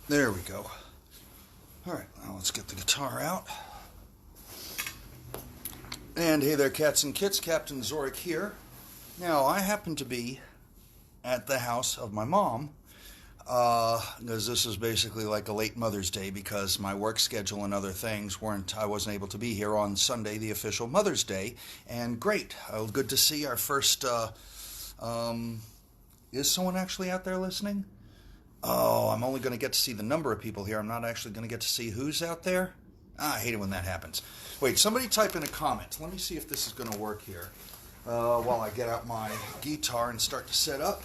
There we go. All right, now let's get the guitar out. And hey there, cats and kits, Captain Zorikh here. Now, I happen to be at the house of my mom, because this is basically like a late Mother's Day because my work schedule and other things I wasn't able to be here on Sunday, the official Mother's Day. And great, good to see our first, is someone actually out there listening? Oh, I'm only going to get to see the number of people here. I'm not actually going to get to see who's out there. I hate it when that happens. Wait, somebody type in a comment. Let me see if this is going to work here while I get out my guitar and start to set up.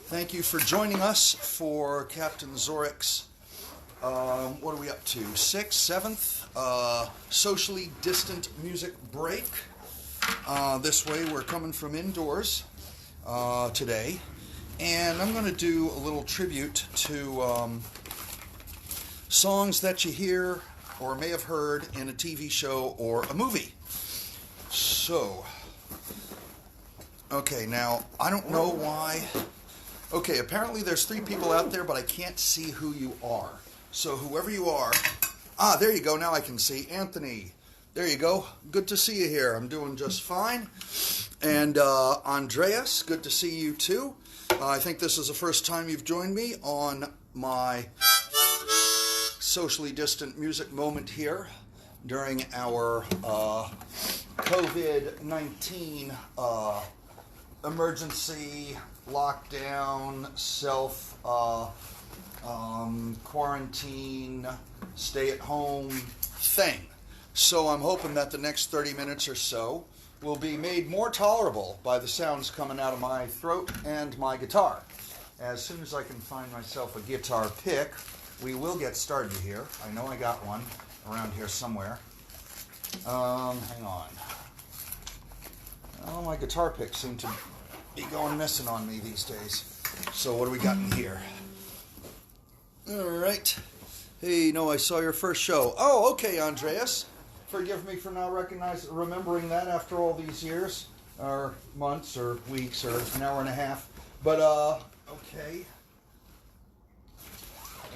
Thank you for joining us for Captain Zorikh's, what are we up to, 6th, 7th, socially distant music break. This way we're coming from indoors today. And I'm going to do a little tribute to songs that you hear or may have heard in a TV show or a movie. So, okay, now, I don't know why. Okay, apparently there's 3 people out there, but I can't see who you are. So whoever you are, there you go, now I can see. Anthony, there you go. Good to see you here. I'm doing just fine. And Andreas, good to see you too. I think this is the first time you've joined me on my socially distant music moment here during our COVID-19 emergency lockdown, quarantine, stay-at-home thing. So I'm hoping that the next 30 minutes or so will be made more tolerable by the sounds coming out of my throat and my guitar. As soon as I can find myself a guitar pick, we will get started here. I know I got one around here somewhere. Hang on. Oh, my guitar picks seem to be going missing on me these days. So what do we got in here? All right. Hey, no, I saw your first show. Oh, okay, Andreas. Forgive me for not remembering that after all these years, or months, or weeks, or an hour and a half. But, okay.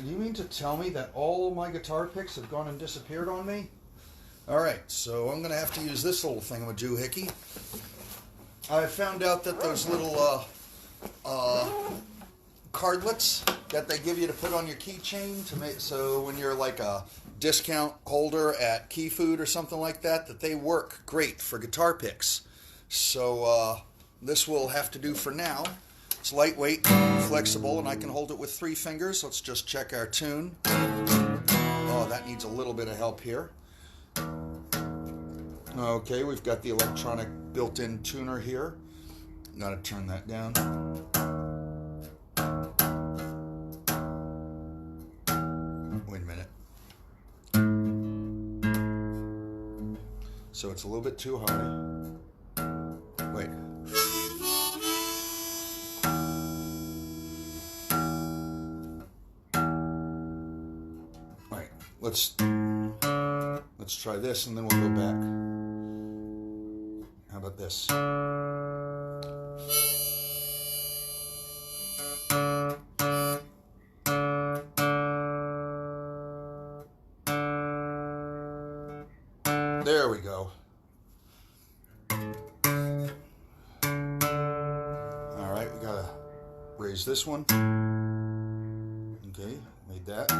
You mean to tell me that all my guitar picks have gone and disappeared on me? Alright, so I'm going to have to use this little thingamajoohickey. I found out that those little, cardlets that they give you to put on your keychain to make so when you're like a discount holder at Key Food or something like that, that they work great for guitar picks. So this will have to do for now. It's lightweight, flexible, and I can hold it with 3 fingers. Let's just check our tune. Oh, that needs a little bit of help here. Okay, we've got the electronic built-in tuner here. Gotta turn that down. Wait a minute. So it's a little bit too high. Wait. Wait. Let's try this and then we'll go back. How about this? There we go. All right, we gotta raise this one. Okay, made that.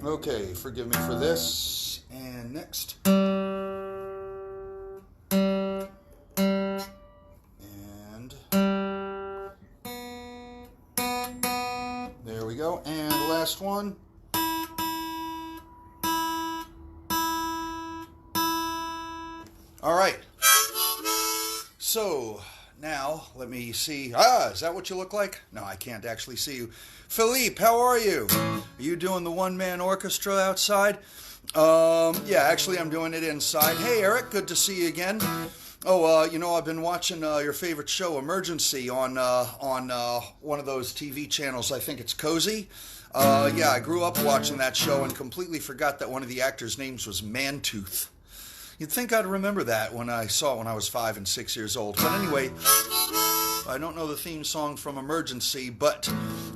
Okay, forgive me for this. And next. And there we go. And the last one. All right. So now let me see. Is that what you look like? No, I can't actually see you. Philippe, how are you? Are you doing the one-man orchestra outside? Yeah, actually I'm doing it inside. Hey, Eric, good to see you again. Oh, I've been watching your favorite show, Emergency, on one of those TV channels. I think it's Cozy. Yeah, I grew up watching that show and completely forgot that one of the actors' names was Mantooth. You'd think I'd remember that when I saw it when I was 5 and 6 years old. But anyway, I don't know the theme song from Emergency, but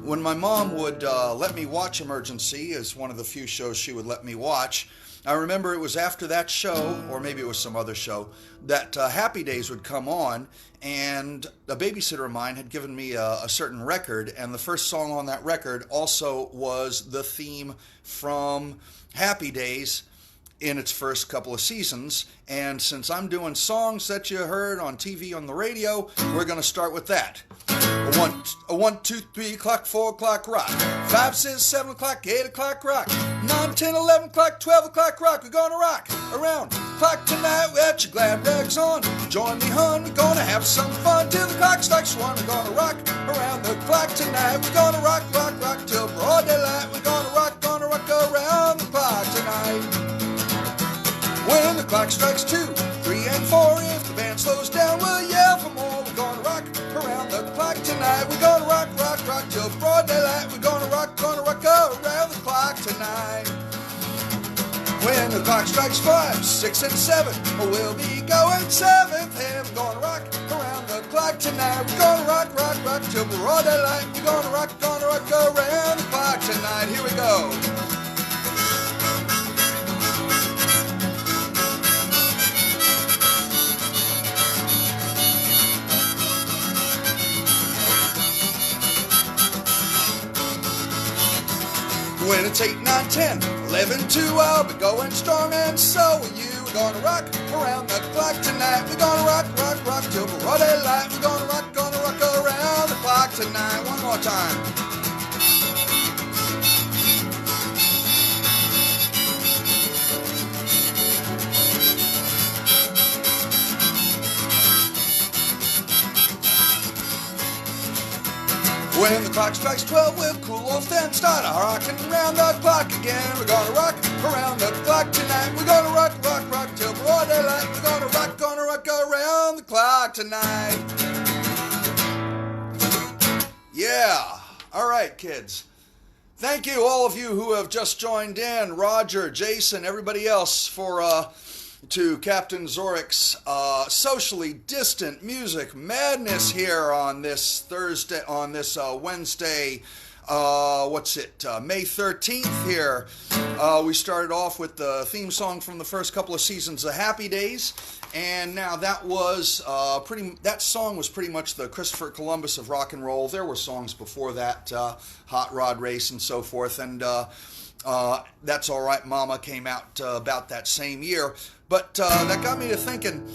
when my mom would let me watch Emergency, as one of the few shows she would let me watch, I remember it was after that show, or maybe it was some other show, that Happy Days would come on, and a babysitter of mine had given me a certain record, and the first song on that record also was the theme from Happy Days in its first couple of seasons. And since I'm doing songs that you heard on TV, on the radio, we're going to start with that. A 1, 2, 3 o'clock, 4 o'clock rock. 5, 6, 7 o'clock, 8 o'clock rock. 9, 10, 11 o'clock, 12 o'clock rock. We're going to rock around the clock tonight with your glad rags on. Join me, hon, we're going to have some fun till the clock strikes 1. We're going to rock around the clock tonight. We're going to rock, rock, rock till broad daylight. We're going to rock around the clock tonight. When the clock strikes 2, 3, and 4, if the band slows down, we'll yell for more. We're gonna rock around the clock tonight. We're gonna rock, rock, rock till broad daylight. We're gonna rock around the clock tonight. When the clock strikes 5, 6, and 7, we'll be going 7th, and we're gonna rock around the clock tonight. We're gonna rock, rock, rock till broad daylight. We're gonna rock around the clock tonight. Here we go. When it's 8, 9, 10, 11, 2, I'll be going strong, and so will you. We're gonna rock around the clock tonight. We're gonna rock, rock, rock till broad daylight. We're gonna rock around the clock tonight. One more time. When the clock strikes 12, we'll cool off, then start rocking around the clock again. We're gonna rock around the clock tonight. We're gonna rock, rock, rock till broad daylight. We're gonna rock around the clock tonight. Yeah. All right, kids. Thank you, all of you who have just joined in. Roger, Jason, everybody else, to Captain Zorikh's socially distant music madness here on this Wednesday, May 13th here. We started off with the theme song from the first couple of seasons of Happy Days, and now that song was pretty much the Christopher Columbus of rock and roll. There were songs before that, Hot Rod Race and so forth, and That's All Right Mama came out about that same year. But that got me to thinking,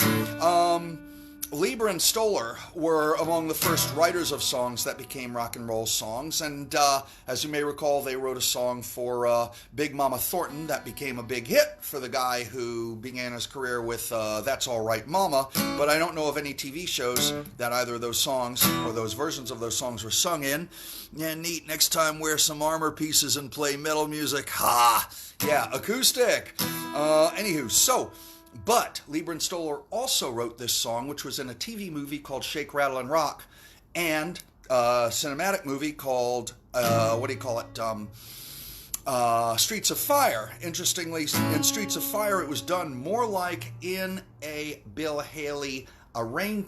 Lieber and Stoller were among the first writers of songs that became rock and roll songs, and as you may recall, they wrote a song for Big Mama Thornton that became a big hit for the guy who began his career with That's All Right Mama, but I don't know of any TV shows that either of those songs or those versions of those songs were sung in. Yeah, neat. Next time wear some armor pieces and play metal music. Ha! Yeah, acoustic. But Lieber and Stoller also wrote this song, which was in a TV movie called Shake, Rattle, and Rock, and a cinematic movie called, Streets of Fire. Interestingly, in Streets of Fire, it was done more like in a Bill Haley arrangement,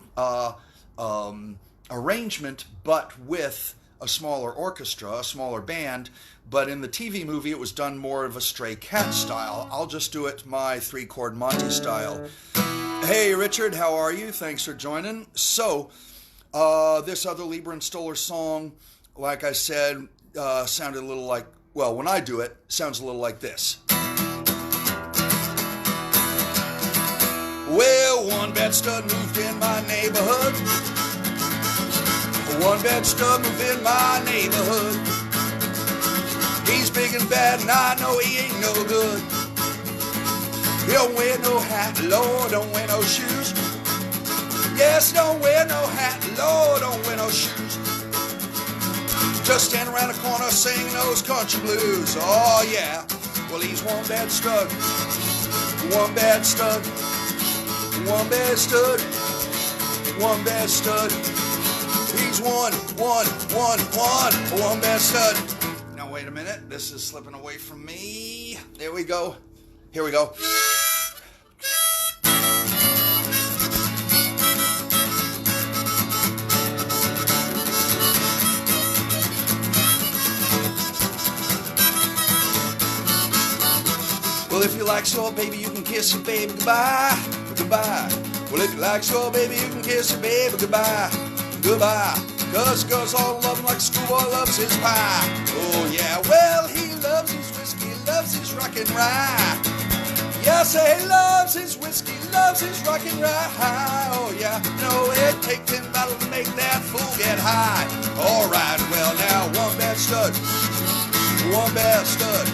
but with a smaller orchestra, a smaller band. But in the TV movie, it was done more of a Stray Cat style. I'll just do it my Three Chord Monte style. Hey, Richard, how are you? Thanks for joining. So, this other Lieber and Stoller song, like I said, sounded a little like, well, when I do it, sounds a little like this. Well, one bad stud moved in my neighborhood. One bad stud moved in my neighborhood. He's big and bad, and I know he ain't no good. He don't wear no hat, Lord, don't wear no shoes. Yes, don't wear no hat, Lord, don't wear no shoes. Just stand around the corner singing those country blues. Oh, yeah. Well, he's one bad stud. One bad stud. One bad stud. One bad stud. He's one bad stud. Wait a minute, this is slipping away from me. There we go. Here we go. Well, if you like soul, baby, you can kiss your baby goodbye, goodbye. Well, if you like soul, baby, you can kiss your baby goodbye, goodbye. 'Cause girls all love him like a schoolboy loves his pie. Oh, yeah, well, he loves his whiskey, loves his rock and rye. Yes, he loves his whiskey, loves his rock and rye. Oh, yeah, no, it takes 10 bottles to make that fool get high. All right, well, now, one bad stud, one bad stud,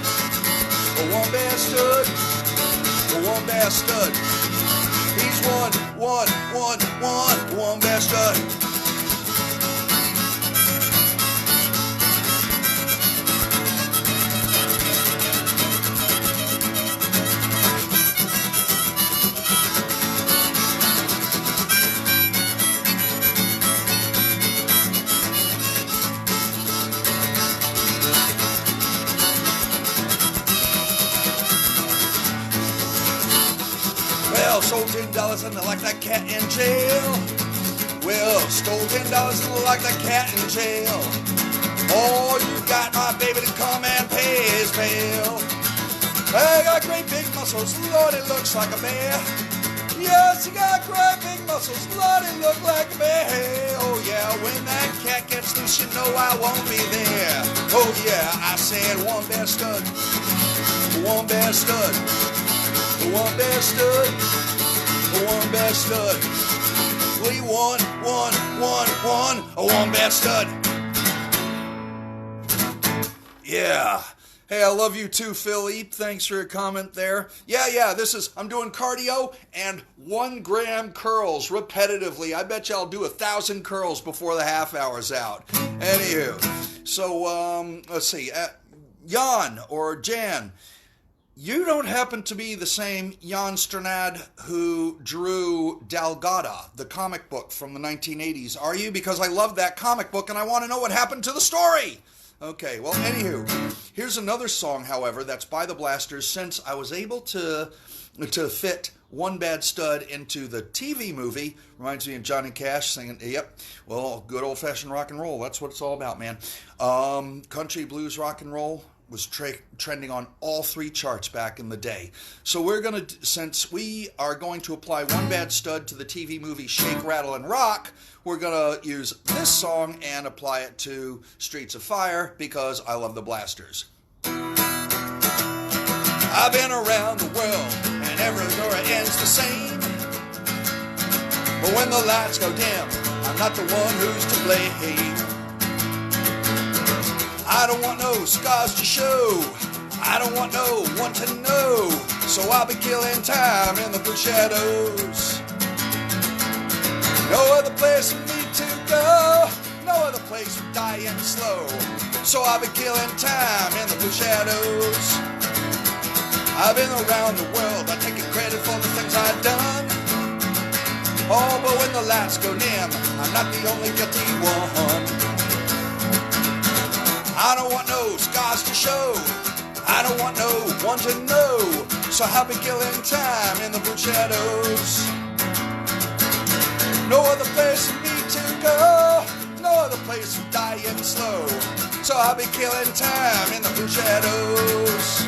one bad stud, one bad stud. He's one bad stud. Well, sold $10 and I like that cat in jail. Well, stole $10 and I like that cat in jail. Oh, you got my baby to come and pay his bail. I got great big muscles, Lord, it looks like a bear. Yes, he got great big muscles, Lord, it look like a bear. Oh yeah, when that cat gets loose, you know I won't be there. Oh yeah, I said one bad stud, one bad stud, one bad stud, one bad stud. We won, a one bad stud. Yeah. Hey, I love you too, Philly. Thanks for your comment there. Yeah, I'm doing cardio and 1 gram curls repetitively. I bet you I'll do 1,000 curls before the half hour's out. Anywho, so, let's see. Jan or Jan, you don't happen to be the same Jan Strnad who drew Dalgada, the comic book from the 1980s, are you? Because I love that comic book and I want to know what happened to the story. Okay, well, anywho, here's another song, however, that's by the Blasters. Since I was able to fit One Bad Stud into the TV movie, reminds me of Johnny Cash singing, yep, well, good old-fashioned rock and roll. That's what it's all about, man. Country, blues, rock and roll was trending on all 3 charts back in the day. So we're going to, since we are going to apply One Bad Stud to the TV movie Shake, Rattle, and Rock, we're going to use this song and apply it to Streets of Fire because I love the Blasters. I've been around the world and every story ends the same. But when the lights go dim, I'm not the one who's to blame. I don't want no scars to show. I don't want no one to know. So I'll be killing time in the blue shadows. No other place for me to go. No other place for dying slow. So I'll be killing time in the blue shadows. I've been around the world, I'm taking credit for the things I've done. Oh, but when the lights go dim, I'm not the only guilty one. I don't want no scars to show. I don't want no one to know. So I'll be killing time in the blue shadows. No other place for me to go. No other place for dying slow. So I'll be killing time in the blue shadows.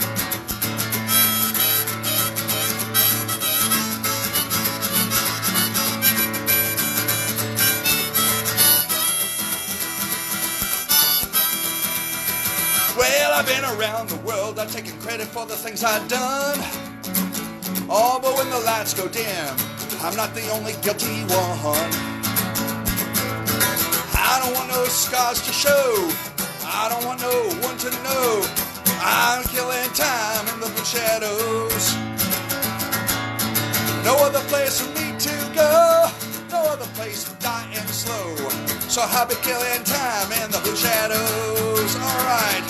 Well, I've been around the world, I've taken credit for the things I've done. Oh, but when the lights go dim, I'm not the only guilty one. I don't want no scars to show. I don't want no one to know. I'm killing time in the blue shadows. No other place for me to go. No other place for dying slow. So I'll be killing time in the blue shadows. All right.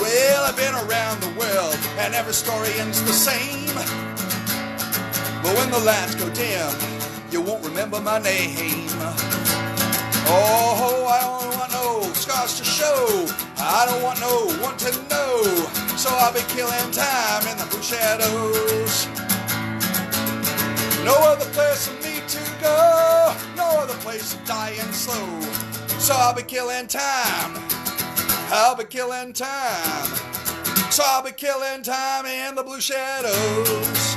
Well, I've been around the world, and every story ends the same. But when the lights go dim, you won't remember my name. Oh, I don't want no scars to show. I don't want no one to know. So I'll be killing time in the blue shadows. No other place for me to go, no other place to die and slow. So I'll be killing time, I'll be killing time. So I'll be killing time in the blue shadows.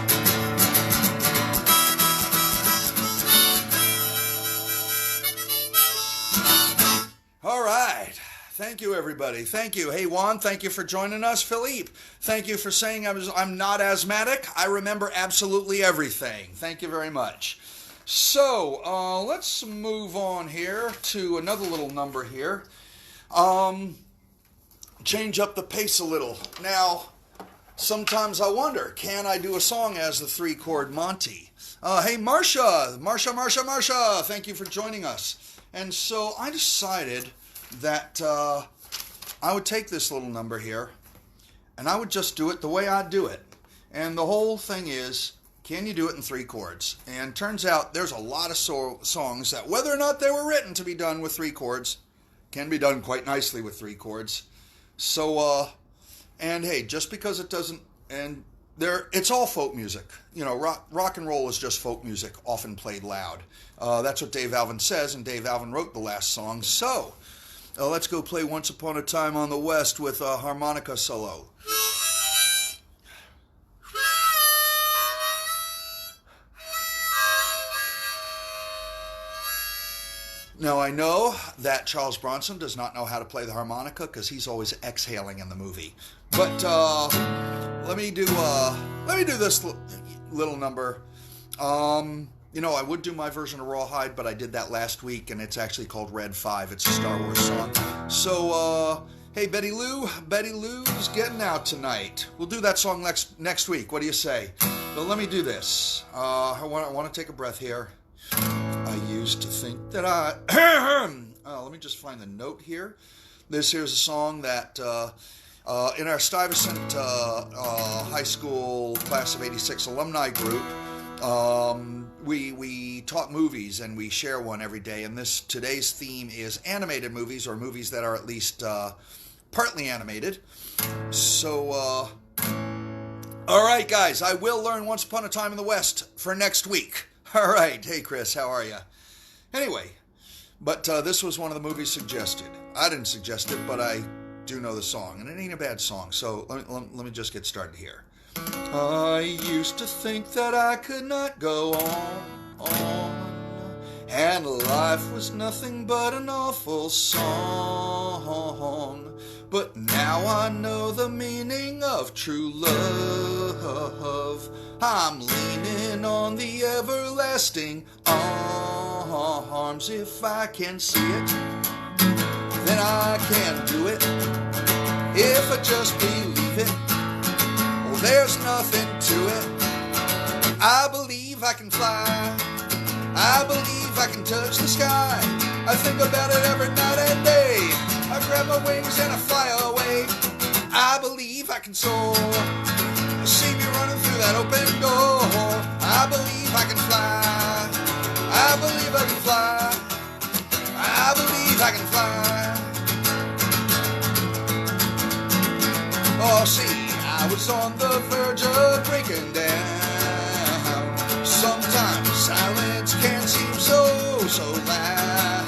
All right. Thank you, everybody. Thank you. Hey, Juan, thank you for joining us. Philippe, thank you for saying I'm not asthmatic. I remember absolutely everything. Thank you very much. So, let's move on here to another little number here. Change up the pace a little. Now, sometimes I wonder, can I do a song as the Three Chord Monte? Hey, Marcia, thank you for joining us. And so I decided that I would take this little number here, and I would just do it the way I do it. And the whole thing is, can you do it in 3 chords? And turns out there's a lot of songs that, whether or not they were written to be done with 3 chords, can be done quite nicely with 3 chords. So, and hey, just because it doesn't, and it's all folk music. You know, rock and roll is just folk music, often played loud. That's what Dave Alvin says, and Dave Alvin wrote the last song. So, let's go play Once Upon a Time on the West with a harmonica solo. Now, I know that Charles Bronson does not know how to play the harmonica because he's always exhaling in the movie. But let me do this little number. You know, I would do my version of Rawhide, but I did that last week, and it's actually called Red 5. It's a Star Wars song. So, hey, Betty Lou's getting out tonight. We'll do that song next week. What do you say? But let me do this. I want to take a breath here. I used to think that let me just find the note here. This here's a song that in our Stuyvesant high school class of 86 alumni group, we taught movies, and we share one every day. And today's theme is animated movies, or movies that are at least partly animated. So, all right, guys, I will learn Once Upon a Time in the West for next week. All right. Hey, Chris, how are you? Anyway, but this was one of the movies suggested. I didn't suggest it, but I do know the song, and it ain't a bad song. So let me just get started here. I used to think that I could not go on, and life was nothing but an awful song. But now I know the meaning of true love. I'm leaning on the everlasting arms. If I can see it, then I can do it. If I just believe it, well, there's nothing to it. I believe I can fly. I believe I can touch the sky. I think about it every night and day. I grab my wings and I fly away. I believe I can soar. See me running through that open door. I believe I can fly. I believe I can fly. I believe I can fly. Oh, see, I was on the verge of breaking down. Sometimes silence can seem so loud.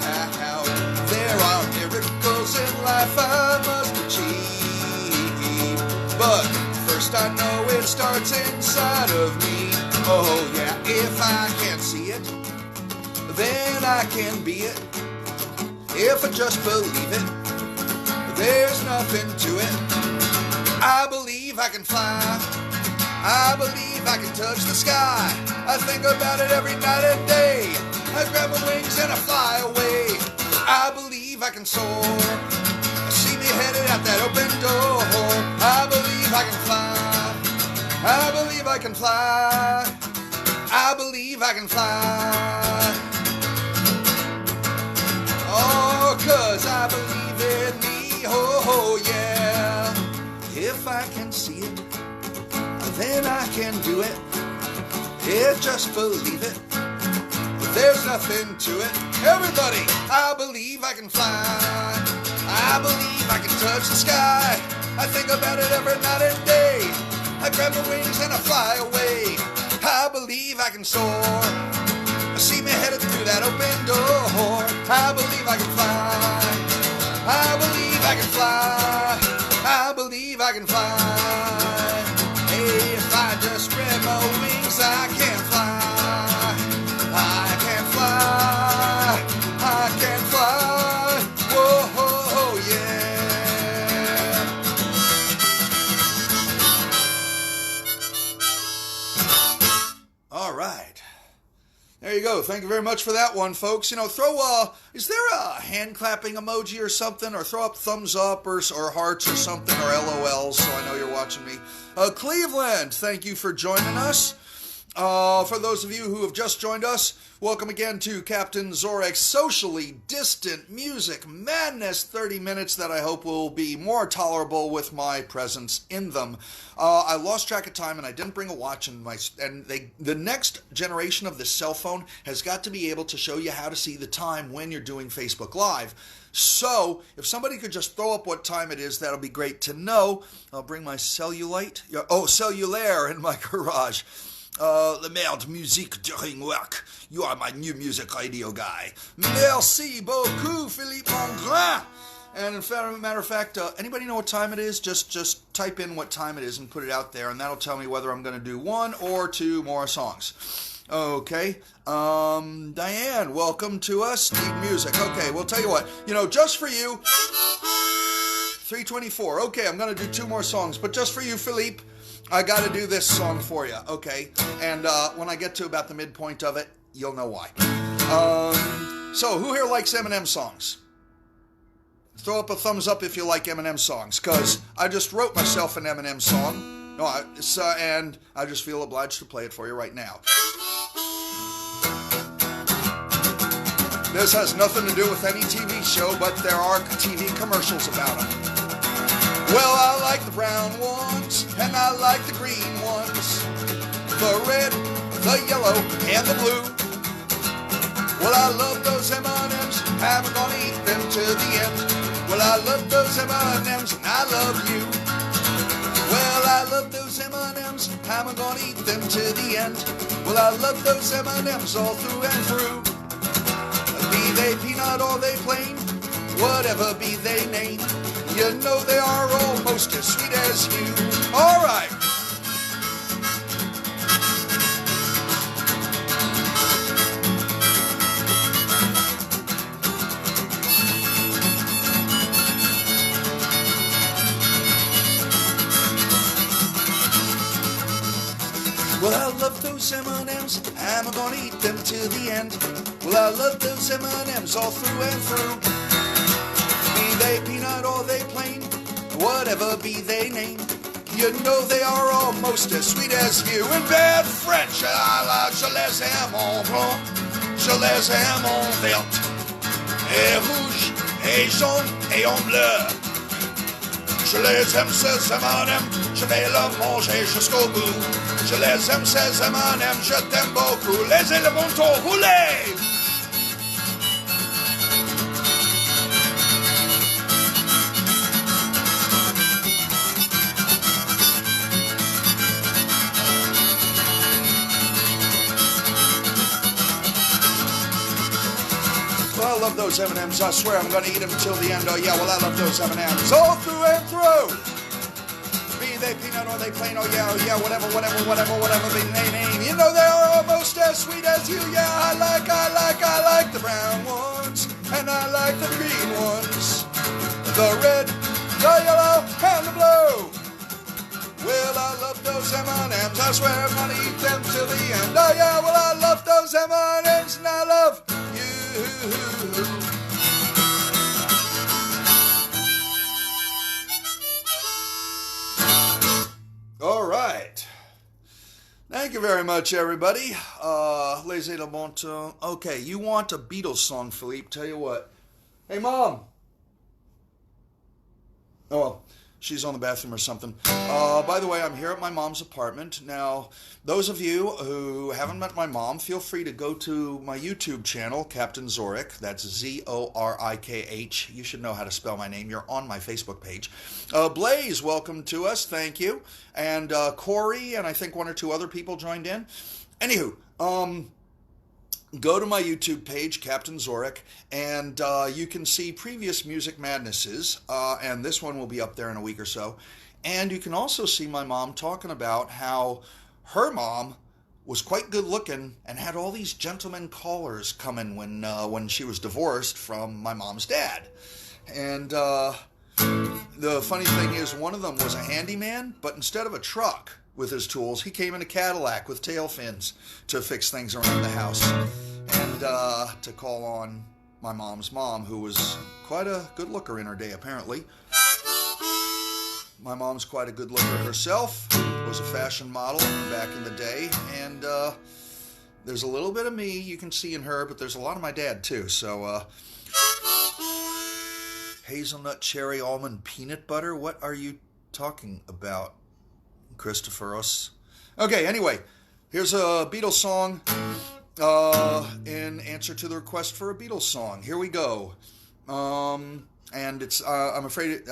There are miracles in life I must achieve, but first I know it starts inside of me. Oh yeah, if I can't see it, then I can be it. If I just believe it, there's nothing to it. I believe I can fly. I believe I can touch the sky. I think about it every night and day. I grab my wings and I fly away. I believe I can soar. See me headed out that open door. I believe I can fly. I believe I can fly. I believe I can fly. Oh, 'cause I believe in me. Oh, yeah. If I can see it, then I can do it. Yeah, just believe it. There's nothing to it. Everybody, I believe I can fly. I believe I can touch the sky. I think about it every night and day. I grab my wings and I fly away. I believe believe I can soar. I see me headed through that open door. I believe I can fly. I believe I can fly. I believe I can fly. Hey, if I just spread my wings, I can fly. I can fly. I can fly. Whoa, yeah. All right. There you go. Thank you very much for that one, folks. You know, is there a hand clapping emoji or something? Or throw up thumbs up or hearts or something, or LOLs, so I know you're watching me. Cleveland, thank you for joining us. For those of you who have just joined us, welcome again to Captain Zorikh's Socially Distant Music Madness 30 minutes that I hope will be more tolerable with my presence in them. I lost track of time and I didn't bring a watch, the next generation of this cell phone has got to be able to show you how to see the time when you're doing Facebook Live. So, if somebody could just throw up what time it is, that'll be great to know. I'll bring my cellular in my garage. La merde musique during work. You are my new music radio guy. Merci beaucoup, Philippe Mongrain. And matter of fact, anybody know what time it is? Just type in what time it is and put it out there, and that'll tell me whether I'm going to do one or two more songs. Okay. Diane, welcome to us. Need music. Okay, we'll tell you what. You know, just for you, 324. Okay, I'm going to do two more songs, but just for you, Philippe, I got to do this song for you, okay? And when I get to about the midpoint of it, you'll know why. So, who here likes Eminem songs? Throw up a thumbs up if you like Eminem songs, because I just wrote myself an Eminem song. And I just feel obliged to play it for you right now. This has nothing to do with any TV show, but there are TV commercials about them. Well, I like the brown ones, and I like the green ones, the red, the yellow, and the blue. Well, I love those M&Ms, I'm gonna eat them to the end. Well, I love those M&Ms, and I love you. Well, I love those M&Ms, I'm gonna eat them to the end. Well, I love those M&Ms all through and through. Be they peanut or they plain, whatever be they name, you know they are almost as sweet as you. All right. Well, I love those M&Ms, I'm gonna eat them to the end. Well, I love those M&Ms all through and through. Be they peanut or they plain, whatever be they name, you know they are almost as sweet as you. In bad French, je les aime en blanc, je les aime en vert, et rouge, et jaune, et en bleu. Je les aime ces M&Ms, je vais le manger jusqu'au bout. Je les aime ces M&Ms, je t'aime beaucoup. Les élémentaux, roulez! Well, I love those M&Ms. I swear I'm going to eat them till the end. Oh, yeah, well, I love those M&Ms. All through and through. Be they peanut or they plain, oh, yeah, whatever be they name. You know they are almost as sweet as you. Yeah, I like the brown ones. And I like the green ones. The red, the yellow, and the blue. Well, I love those M&Ms. I swear I'm going to eat them till the end. Oh, yeah, well, I love those M&Ms, and I love you. All right. Thank you very much, everybody. Les Monte. Okay, you want a Beatles song, Philippe? Tell you what. Hey, Mom. Oh, well. She's on the bathroom or something. By the way, I'm here at my mom's apartment. Now, those of you who haven't met my mom, feel free to go to my YouTube channel, Captain Zorikh. That's Zorikh. You should know how to spell my name. You're on my Facebook page. Blaze, welcome to us. Thank you. And Corey, and I think one or two other people joined in. Anywho, go to my YouTube page, Captain Zorikh, and you can see previous Music Madnesses, and this one will be up there in a week or so. And you can also see my mom talking about how her mom was quite good looking and had all these gentlemen callers coming when she was divorced from my mom's dad. And the funny thing is, one of them was a handyman, but instead of a truck with his tools, he came in a Cadillac with tail fins to fix things around the house, and to call on my mom's mom, who was quite a good looker in her day, apparently. My mom's quite a good looker herself, was a fashion model back in the day, and there's a little bit of me you can see in her, but there's a lot of my dad too. So hazelnut, cherry, almond, peanut butter, what are you talking about, Christopheros? Okay, anyway, here's a Beatles song in answer to the request for a Beatles song. Here we go. And it's, I'm afraid,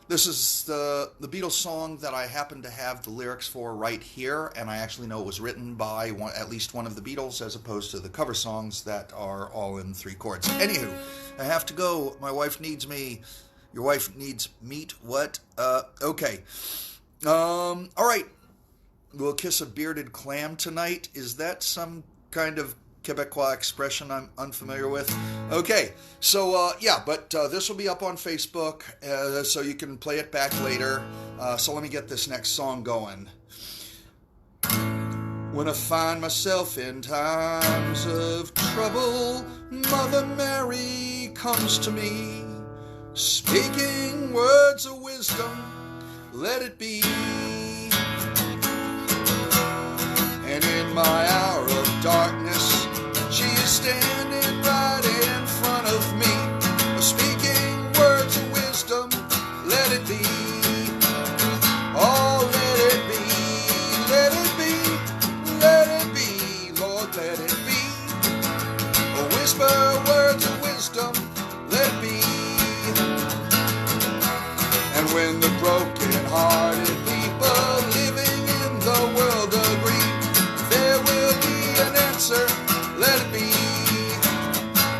this is the Beatles song that I happen to have the lyrics for right here, and I actually know it was written by at least one of the Beatles, as opposed to the cover songs that are all in 3 chords. Anywho, I have to go. My wife needs me. Your wife needs meat? What? Okay. All right. We'll kiss a bearded clam tonight. Is that some kind of Quebecois expression I'm unfamiliar with? Okay, so yeah, but this will be up on Facebook, so you can play it back later. So let me get this next song going. When I find myself in times of trouble, Mother Mary comes to me, speaking words of wisdom, let it be. And in my hour of darkness, she is standing right in front of me, speaking words of wisdom, let it be. Oh, let it be, let it be, Lord, let it be. Oh, whisper words of wisdom, let it be. And when the broken-hearted people living in the world agree, there will be an answer, let it be.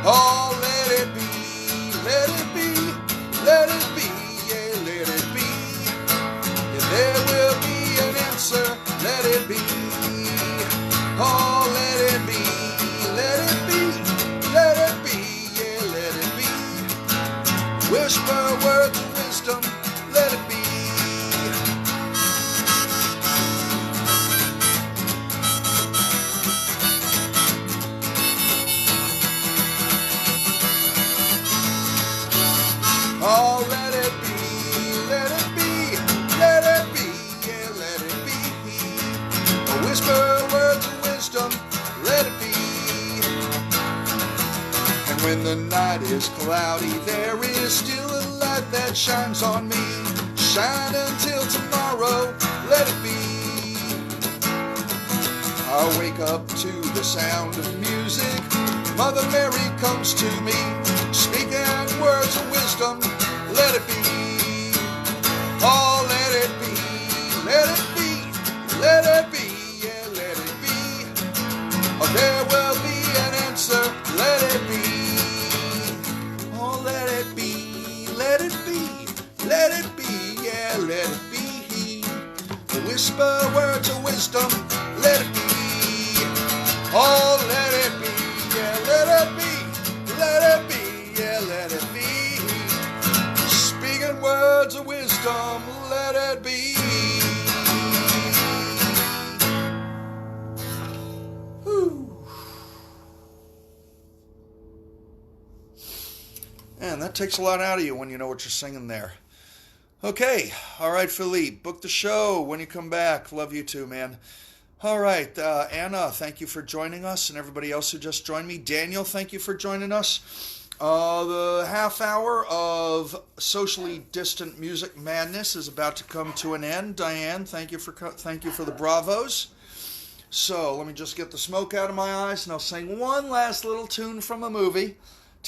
Oh, let it be, let it be, let it be, yeah, let it be. Yeah, there will be an answer, let it be. Oh, let it be, let it be, let it be, yeah, let it be. Whisper words of wisdom, let it be. Oh, let it be, let it be, let it be, yeah, let it be. Whisper words of wisdom, let it be. And when the night is cloudy, there is still a light that shines on me. Shine until tomorrow, let it be. I wake up to the sound of music. Mother Mary comes to me, speaking words of wisdom, let it be. Oh, let it be, let it be, let it be, yeah, let it be. Oh, there will be an answer, let it be. Oh, let it be, let it be, let it be, yeah, let it be. Whisper words of wisdom, let it be. Oh, let it be, yeah, let it be, let it be, yeah, let it be. Speaking words of wisdom, let it be. Whew. Man, that takes a lot out of you when you know what you're singing there. Okay, all right, Philippe, book the show when you come back. Love you too, man. All right, Anna, thank you for joining us, and everybody else who just joined me. Daniel, thank you for joining us. The half hour of socially distant music madness is about to come to an end. Diane, thank you for the bravos. So let me just get the smoke out of my eyes, and I'll sing one last little tune from a movie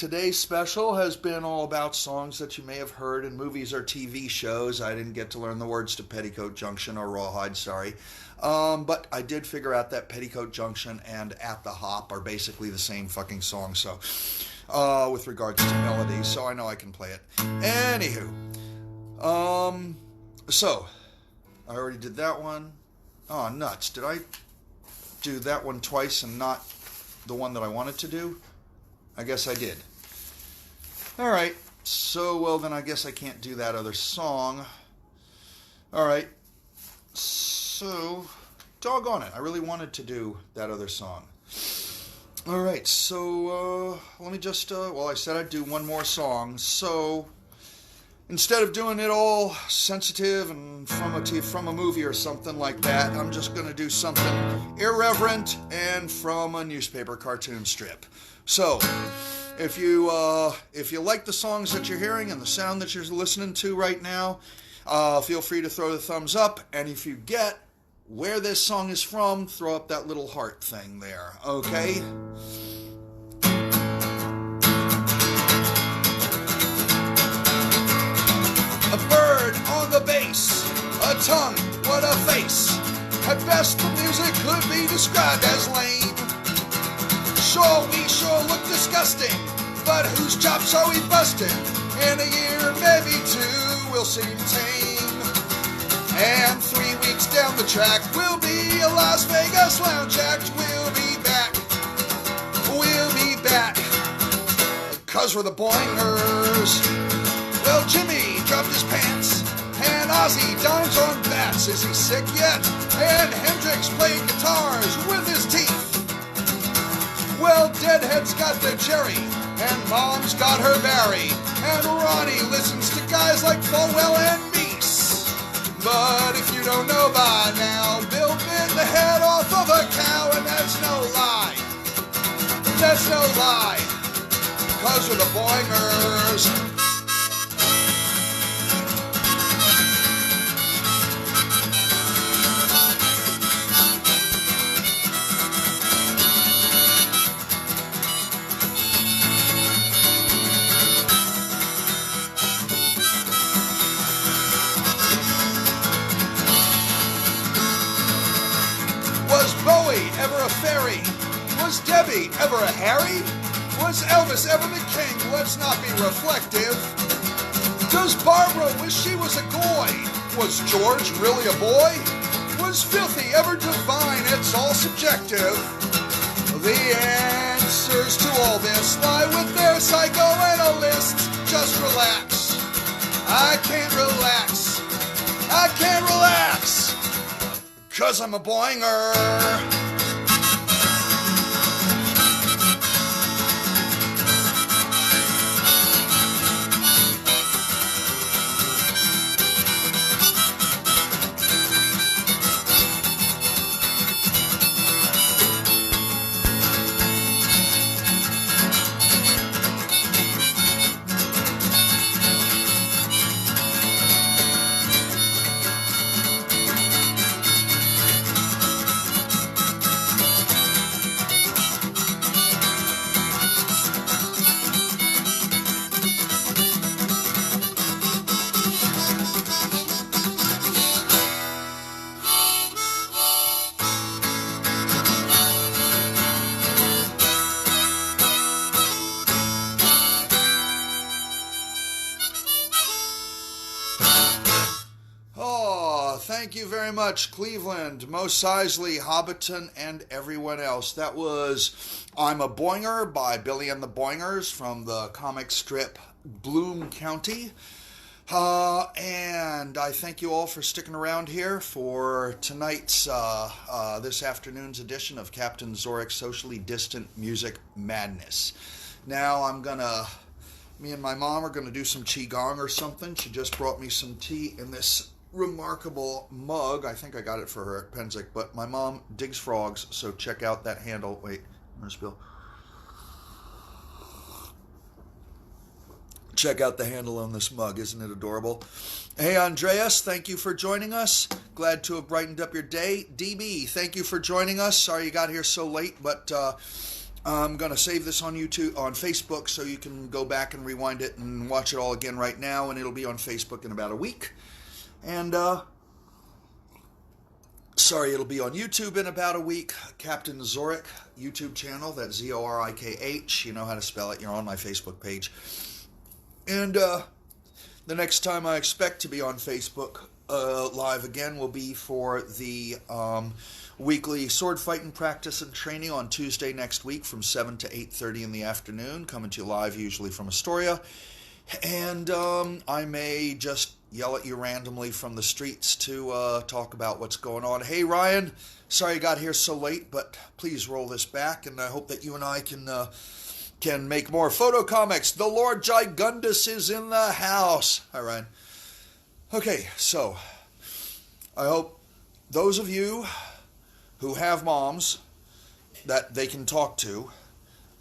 today's special has been all about songs that you may have heard in movies or TV shows. I didn't get to learn the words to Petticoat Junction or Rawhide, sorry. But I did figure out that Petticoat Junction and At the Hop are basically the same fucking song, so with regards to melody, so I know I can play it. Anywho, so I already did that one. Oh, nuts. Did I do that one twice and not the one that I wanted to do? I guess I did. Alright, so, well, then I guess I can't do that other song. Alright, so, doggone it, I really wanted to do that other song. Alright, so, let me just, well, I said I'd do one more song, so, instead of doing it all sensitive and from a movie or something like that, I'm just going to do something irreverent and from a newspaper cartoon strip. So, if you like the songs that you're hearing and the sound that you're listening to right now, feel free to throw the thumbs up. And if you get where this song is from, throw up that little heart thing there, okay? A bird on the bass, a tongue, what a face. At best the music could be described as lame. Sure, we sure look disgusting, but whose chops are we busting? In a year, maybe two, we'll seem tame. And 3 weeks down the track, we'll be a Las Vegas lounge act. We'll be back, 'cause we're the Boingers. Well, Jimmy dropped his pants, and Ozzy dines on bats. Is he sick yet? And Hendrix played guitars with his teeth. Well, Deadhead's got their Jerry, and Mom's got her Barry, and Ronnie listens to guys like Falwell and Meese. But if you don't know by now, Bill bit the head off of a cow, and that's no lie. That's no lie, 'cause we're the Boingers. Was Bowie ever a fairy? Was Debbie ever a Harry? Was Elvis ever the king? Let's not be reflective. Does Barbara wish she was a goy? Was George really a boy? Was Filthy ever divine? It's all subjective. The answers to all this lie with their psychoanalysts. Just relax. I can't relax. I can't relax. 'Cause I'm a Boinger. Thank you very much, Cleveland, Mos Eisley, Hobbiton, and everyone else. That was I'm a Boinger by Billy and the Boingers from the comic strip Bloom County. And I thank you all for sticking around here for tonight's, this afternoon's edition of Captain Zorikh's Socially Distant Music Madness. Now me and my mom are going to do some Qigong or something. She just brought me some tea in this remarkable mug. I think I got it for her at Penzic, but my mom digs frogs, so check out that handle. Wait, I'm gonna spill. Check out the handle on this mug. Isn't it adorable? Hey, Andreas, thank you for joining us. Glad to have brightened up your day. DB, thank you for joining us. Sorry you got here so late, but I'm going to save this on YouTube, on Facebook, so you can go back and rewind it and watch it all again right now, and it'll be on Facebook in about a week. And, it'll be on YouTube in about a week. Captain Zorikh YouTube channel, that's Zorikh. You know how to spell it. You're on my Facebook page. And the next time I expect to be on Facebook live again will be for the weekly sword fighting practice and training on Tuesday next week from 7 to 8:30 in the afternoon, coming to you live usually from Astoria. And I may just yell at you randomly from the streets to talk about what's going on. Hey, Ryan, sorry you got here so late, but please roll this back, and I hope that you and I can make more photo comics. The Lord Gigundus is in the house. Hi, Ryan. Okay, so I hope those of you who have moms that they can talk to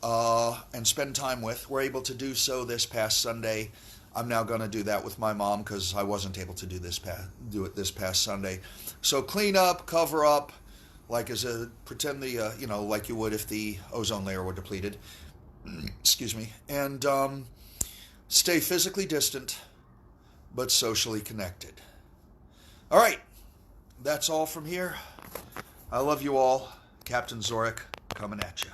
and spend time with were able to do so this past Sunday. I'm now going to do that with my mom because I wasn't able to do it this past Sunday. So clean up, cover up, pretend like you would if the ozone layer were depleted. Excuse me. And stay physically distant, but socially connected. All right, that's all from here. I love you all. Captain Zorikh coming at you.